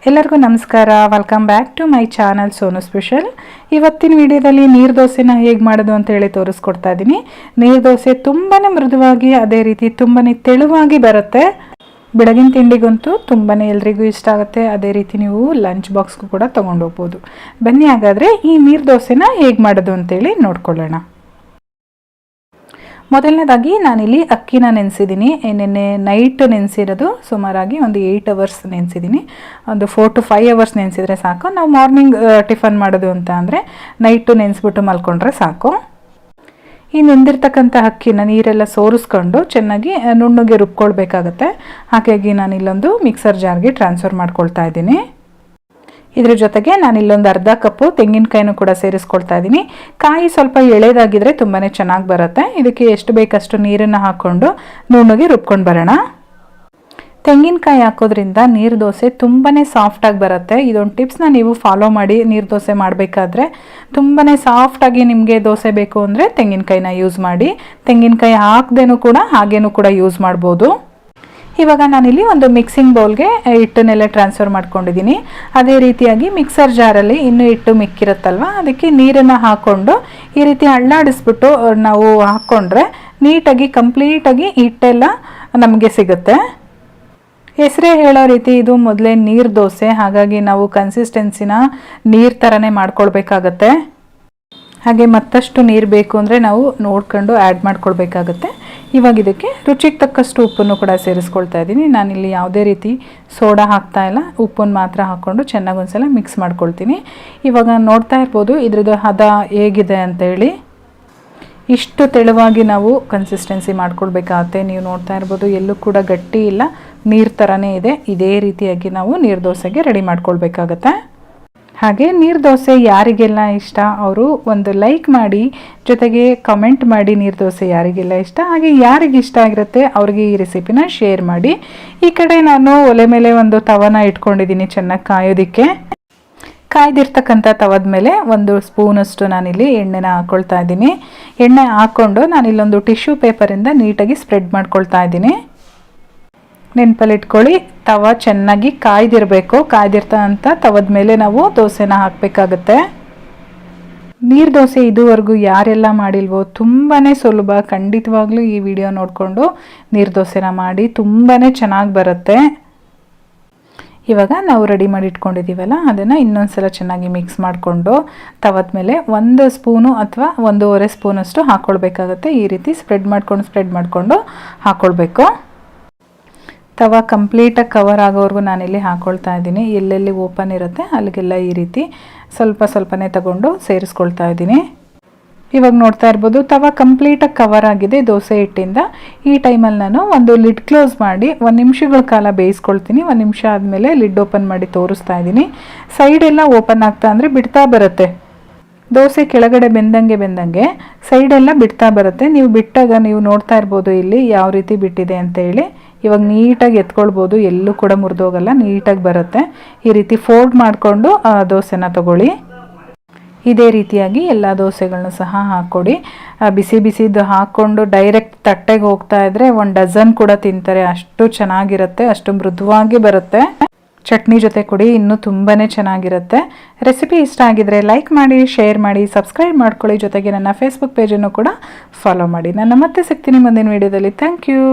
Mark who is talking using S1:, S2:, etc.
S1: ಎಲ್ಲರಿಗೂ ನಮಸ್ಕಾರ. Welcome back to my channel Sonu special. ಇವತ್ತಿನ ವಿಡಿಯೋದಲ್ಲಿ ನೀರು ದೋಸೆನ ಹೇಗೆ ಮಾಡೋದು ಅಂತ ಹೇಳಿ ತೋರಿಸ್ಕೊಡ್ತಾ ಇದ್ದೀನಿ. ನೀರು ದೋಸೆ ತುಂಬಾ ಮೃದುವಾಗಿ, ಅದೇ ರೀತಿ ತುಂಬಾ ತೆಳುವಾಗಿ ಬರುತ್ತೆ. ಬೆಳಗಿನ ತಿಂಡಿಗಂತೂ ತುಂಬಾ ಎಲ್ರಿಗೂ ಇಷ್ಟ ಆಗುತ್ತೆ. ಅದೇ ರೀತಿ ನೀವು ಲಂಚ್ ಬಾಕ್ಸ್ಗೂ ಕೂಡ ತೊಗೊಂಡು ಹೋಗ್ಬೋದು. ಬನ್ನಿ ಹಾಗಾದರೆ ಈ ನೀರು ದೋಸೆನ ಹೇಗೆ ಮಾಡೋದು ಅಂತೇಳಿ ನೋಡ್ಕೊಳ್ಳೋಣ. ಮೊದಲನೇದಾಗಿ ನಾನಿಲ್ಲಿ ಅಕ್ಕಿನ ನೆನೆಸಿದ್ದೀನಿ. ನಿನ್ನೆ ನೈಟ್ ನೆನೆಸಿರೋದು, ಸುಮಾರಾಗಿ ಒಂದು 8 ಅವರ್ಸ್ ನೆನೆಸಿದ್ದೀನಿ. ಒಂದು 4 to 5 ಅವರ್ಸ್ ನೆನೆಸಿದ್ರೆ ಸಾಕು. ನಾವು ಮಾರ್ನಿಂಗ್ ಟಿಫನ್ ಮಾಡೋದು ಅಂತ ಅಂದರೆ ನೈಟು ನೆನೆಸ್ಬಿಟ್ಟು ಮಲ್ಕೊಂಡ್ರೆ ಸಾಕು. ಈ ನೆಂದಿರ್ತಕ್ಕಂಥ ಅಕ್ಕಿನ ನೀರೆಲ್ಲ ಸೋರಿಸ್ಕೊಂಡು ಚೆನ್ನಾಗಿ ನುಣ್ಣಗೆ ರುಬ್ಕೊಳ್ಬೇಕಾಗತ್ತೆ. ಹಾಗಾಗಿ ನಾನು ಇಲ್ಲೊಂದು ಮಿಕ್ಸರ್ ಜಾರ್ಗೆ ಟ್ರಾನ್ಸ್ಫರ್ ಮಾಡ್ಕೊಳ್ತಾ ಇದ್ದೀನಿ. ಇದ್ರ ಜೊತೆಗೆ ನಾನು ಇಲ್ಲೊಂದು ಅರ್ಧ ಕಪ್ಪು ತೆಂಗಿನಕಾಯಿನೂ ಕೂಡ ಸೇರಿಸ್ಕೊಳ್ತಾ ಇದ್ದೀನಿ. ಕಾಯಿ ಸ್ವಲ್ಪ ಎಳೆದಾಗಿದ್ರೆ ತುಂಬಾ ಚೆನ್ನಾಗಿ ಬರುತ್ತೆ. ಇದಕ್ಕೆ ಎಷ್ಟು ಬೇಕಷ್ಟು ನೀರನ್ನು ಹಾಕ್ಕೊಂಡು ನುಣ್ಣಗೆ ರುಬ್ಕೊಂಡು ಬರೋಣ. ತೆಂಗಿನಕಾಯಿ ಹಾಕೋದ್ರಿಂದ ನೀರು ದೋಸೆ ತುಂಬಾ ಸಾಫ್ಟಾಗಿ ಬರುತ್ತೆ. ಇದೊಂದು ಟಿಪ್ಸ್ನ ನೀವು ಫಾಲೋ ಮಾಡಿ. ನೀರು ದೋಸೆ ಮಾಡಬೇಕಾದ್ರೆ ತುಂಬಾ ಸಾಫ್ಟಾಗಿ ನಿಮಗೆ ದೋಸೆ ಬೇಕು ಅಂದರೆ ತೆಂಗಿನಕಾಯಿನ ಯೂಸ್ ಮಾಡಿ. ತೆಂಗಿನಕಾಯಿ ಹಾಕ್ದೇನೂ ಕೂಡ ಹಾಗೇನೂ ಕೂಡ ಯೂಸ್ ಮಾಡ್ಬೋದು. ಇವಾಗ ನಾನಿಲ್ಲಿ ಒಂದು ಮಿಕ್ಸಿಂಗ್ ಬೌಲ್ಗೆ ಹಿಟ್ಟನ್ನೆಲ್ಲ ಟ್ರಾನ್ಸ್ಫರ್ ಮಾಡ್ಕೊಂಡಿದ್ದೀನಿ. ಅದೇ ರೀತಿಯಾಗಿ ಮಿಕ್ಸರ್ ಜಾರಲ್ಲಿ ಇನ್ನೂ ಹಿಟ್ಟು ಮಿಕ್ಕಿರುತ್ತಲ್ವ, ಅದಕ್ಕೆ ನೀರನ್ನು ಹಾಕ್ಕೊಂಡು ಈ ರೀತಿ ಅಳ್ಳಾಡಿಸ್ಬಿಟ್ಟು ನಾವು ಹಾಕ್ಕೊಂಡ್ರೆ ನೀಟಾಗಿ ಕಂಪ್ಲೀಟಾಗಿ ಹಿಟ್ಟೆಲ್ಲ ನಮಗೆ ಸಿಗುತ್ತೆ. ಹೆಸರೇ ಹೇಳೋ ರೀತಿ ಇದು ಮೊದಲೇ ನೀರು ದೋಸೆ, ಹಾಗಾಗಿ ನಾವು ಕನ್ಸಿಸ್ಟೆನ್ಸಿನ ನೀರು ಥರನೇ ಮಾಡ್ಕೊಳ್ಬೇಕಾಗತ್ತೆ. ಹಾಗೆ ಮತ್ತಷ್ಟು ನೀರು ಬೇಕು ಅಂದರೆ ನಾವು ನೋಡ್ಕೊಂಡು ಆ್ಯಡ್ ಮಾಡ್ಕೊಳ್ಬೇಕಾಗತ್ತೆ. ಇವಾಗ ಇದಕ್ಕೆ ರುಚಿಗೆ ತಕ್ಕಷ್ಟು ಉಪ್ಪನ್ನು ಕೂಡ ಸೇರಿಸ್ಕೊಳ್ತಾ ಇದ್ದೀನಿ. ನಾನಿಲ್ಲಿ ಯಾವುದೇ ರೀತಿ ಸೋಡಾ ಹಾಕ್ತಾ ಇಲ್ಲ, ಉಪ್ಪನ್ನು ಮಾತ್ರ ಹಾಕ್ಕೊಂಡು ಚೆನ್ನಾಗಿ ಒಂದ್ಸಲ ಮಿಕ್ಸ್ ಮಾಡ್ಕೊಳ್ತೀನಿ. ಇವಾಗ ನೋಡ್ತಾ ಇರ್ಬೋದು ಇದ್ರದ್ದು ಹದ ಹೇಗಿದೆ ಅಂತೇಳಿ. ಇಷ್ಟು ತೆಳುವಾಗಿ ನಾವು ಕನ್ಸಿಸ್ಟೆನ್ಸಿ ಮಾಡ್ಕೊಳ್ಬೇಕಾಗತ್ತೆ. ನೀವು ನೋಡ್ತಾ ಇರ್ಬೋದು ಎಲ್ಲೂ ಕೂಡ ಗಟ್ಟಿ ಇಲ್ಲ, ನೀರು ಥರನೇ ಇದೆ. ಇದೇ ರೀತಿಯಾಗಿ ನಾವು ನೀರು ದೋಸೆಗೆ ರೆಡಿ ಮಾಡ್ಕೊಳ್ಬೇಕಾಗತ್ತೆ. ಹಾಗೆ ನೀರು ದೋಸೆ ಯಾರಿಗೆಲ್ಲ ಇಷ್ಟ ಅವರು ಒಂದು ಲೈಕ್ ಮಾಡಿ, ಜೊತೆಗೆ ಕಮೆಂಟ್ ಮಾಡಿ ನೀರು ದೋಸೆ ಯಾರಿಗೆಲ್ಲ ಇಷ್ಟ, ಹಾಗೆ ಯಾರಿಗೆ ಇಷ್ಟ ಆಗಿರುತ್ತೆ ಅವ್ರಿಗೆ ಈ ರೆಸಿಪಿನ ಶೇರ್ ಮಾಡಿ. ಈ ಕಡೆ ನಾನು ಒಲೆ ಮೇಲೆ ಒಂದು ತವನ ಇಟ್ಕೊಂಡಿದ್ದೀನಿ ಚೆನ್ನಾಗಿ ಕಾಯೋದಕ್ಕೆ. ಕಾಯ್ದಿರ್ತಕ್ಕಂಥ ತವದ ಮೇಲೆ 1 ಸ್ಪೂನಷ್ಟು ನಾನಿಲ್ಲಿ ಎಣ್ಣೆನ ಹಾಕ್ಕೊಳ್ತಾ ಇದ್ದೀನಿ. ಎಣ್ಣೆ ಹಾಕ್ಕೊಂಡು ನಾನಿಲ್ಲೊಂದು ಟಿಶ್ಯೂ ಪೇಪರಿಂದ ನೀಟಾಗಿ ಸ್ಪ್ರೆಡ್ ಮಾಡ್ಕೊಳ್ತಾ ಇದ್ದೀನಿ. ನೆನಪಲ್ಲಿಟ್ಕೊಳ್ಳಿ, ತವ ಚೆನ್ನಾಗಿ ಕಾಯ್ದಿರಬೇಕು. ಕಾಯ್ದಿರ್ತಂಥ ತವದ ಮೇಲೆ ನಾವು ದೋಸೆನ ಹಾಕಬೇಕಾಗತ್ತೆ. ನೀರು ದೋಸೆ ಇದುವರೆಗೂ ಯಾರೆಲ್ಲ ಮಾಡಿಲ್ವೋ ತುಂಬಾ ಸುಲಭ. ಖಂಡಿತವಾಗ್ಲೂ ಈ ವಿಡಿಯೋ ನೋಡಿಕೊಂಡು ನೀರು ದೋಸೆನ ಮಾಡಿ, ತುಂಬಾ ಚೆನ್ನಾಗಿ ಬರುತ್ತೆ. ಇವಾಗ ನಾವು ರೆಡಿ ಮಾಡಿ ಇಟ್ಕೊಂಡಿದ್ದೀವಲ್ಲ, ಅದನ್ನು ಇನ್ನೊಂದು ಸಲ ಚೆನ್ನಾಗಿ ಮಿಕ್ಸ್ ಮಾಡಿಕೊಂಡು ತವದ ಮೇಲೆ 1 ಸ್ಪೂನು ಅಥವಾ 1.5 ಸ್ಪೂನಷ್ಟು ಹಾಕ್ಕೊಳ್ಬೇಕಾಗತ್ತೆ. ಈ ರೀತಿ ಸ್ಪ್ರೆಡ್ ಮಾಡಿಕೊಂಡು ಹಾಕ್ಕೊಳ್ಬೇಕು. ತವ ಕಂಪ್ಲೀಟಾಗಿ ಕವರ್ ಆಗೋವರೆಗೂ ನಾನಿಲ್ಲಿ ಹಾಕ್ಕೊಳ್ತಾ ಇದ್ದೀನಿ. ಎಲ್ಲೆಲ್ಲಿ ಓಪನ್ ಇರುತ್ತೆ ಅಲ್ಲಿಗೆಲ್ಲ ಈ ರೀತಿ ಸ್ವಲ್ಪನೇ ತಗೊಂಡು ಸೇರಿಸ್ಕೊಳ್ತಾ ಇದ್ದೀನಿ. ಇವಾಗ ನೋಡ್ತಾ ಇರ್ಬೋದು ತವ ಕಂಪ್ಲೀಟಾಗಿ ಕವರ್ ಆಗಿದೆ ದೋಸೆ ಹಿಟ್ಟಿಂದ. ಈ ಟೈಮಲ್ಲಿ ನಾನು ಒಂದು ಲಿಡ್ ಕ್ಲೋಸ್ ಮಾಡಿ 1 ನಿಮಿಷಗಳ ಕಾಲ ಬೇಯಿಸ್ಕೊಳ್ತೀನಿ. 1 ನಿಮಿಷ ಆದಮೇಲೆ ಲಿಡ್ ಓಪನ್ ಮಾಡಿ ತೋರಿಸ್ತಾ ಇದ್ದೀನಿ. ಸೈಡೆಲ್ಲ ಓಪನ್ ಆಗ್ತಾ ಅಂದರೆ ಬಿಡ್ತಾ ಬರುತ್ತೆ. ದೋಸೆ ಕೆಳಗಡೆ ಬೆಂದಂಗೆ ಸೈಡೆಲ್ಲ ಬಿಡ್ತಾ ಬರುತ್ತೆ. ನೀವು ಬಿಟ್ಟಾಗ ನೀವು ನೋಡ್ತಾ ಇರ್ಬೋದು ಇಲ್ಲಿ ಯಾವ ರೀತಿ ಬಿಟ್ಟಿದೆ ಅಂತ ಹೇಳಿ. ಇವಾಗ ನೀಟಾಗಿ ಎತ್ಕೊಳ್ಬೋದು, ಎಲ್ಲೂ ಕೂಡ ಮುರಿದೋಗಲ್ಲ, ನೀಟಾಗಿ ಬರುತ್ತೆ. ಈ ರೀತಿ ಫೋಲ್ಡ್ ಮಾಡಿಕೊಂಡು ದೋಸೆನ ತಗೊಳ್ಳಿ. ಇದೇ ರೀತಿಯಾಗಿ ಎಲ್ಲ ದೋಸೆಗಳನ್ನ ಸಹ ಹಾಕ್ಕೊಡಿ. ಬಿಸಿದು ಹಾಕ್ಕೊಂಡು ಡೈರೆಕ್ಟ್ ತಟ್ಟೆಗೆ ಹೋಗ್ತಾ ಇದ್ರೆ 1 ಡಜನ್ ಕೂಡ ತಿಂತಾರೆ. ಅಷ್ಟು ಚೆನ್ನಾಗಿರುತ್ತೆ, ಅಷ್ಟು ಮೃದುವಾಗಿ ಬರುತ್ತೆ. ಚಟ್ನಿ ಜೊತೆ ಕೊಡಿ, ಇನ್ನೂ ತುಂಬಾ ಚೆನ್ನಾಗಿರುತ್ತೆ. ರೆಸಿಪಿ ಇಷ್ಟ ಆಗಿದ್ರೆ ಲೈಕ್ ಮಾಡಿ, ಶೇರ್ ಮಾಡಿ, ಸಬ್ಸ್ಕ್ರೈಬ್ ಮಾಡ್ಕೊಳ್ಳಿ. ಜೊತೆಗೆ ನನ್ನ ಫೇಸ್ಬುಕ್ ಪೇಜನ್ನು ಕೂಡ ಫಾಲೋ ಮಾಡಿ. ನಾನು ಮತ್ತೆ ಸಿಗ್ತೀನಿ ಮುಂದಿನ ವಿಡಿಯೋದಲ್ಲಿ. Thank you.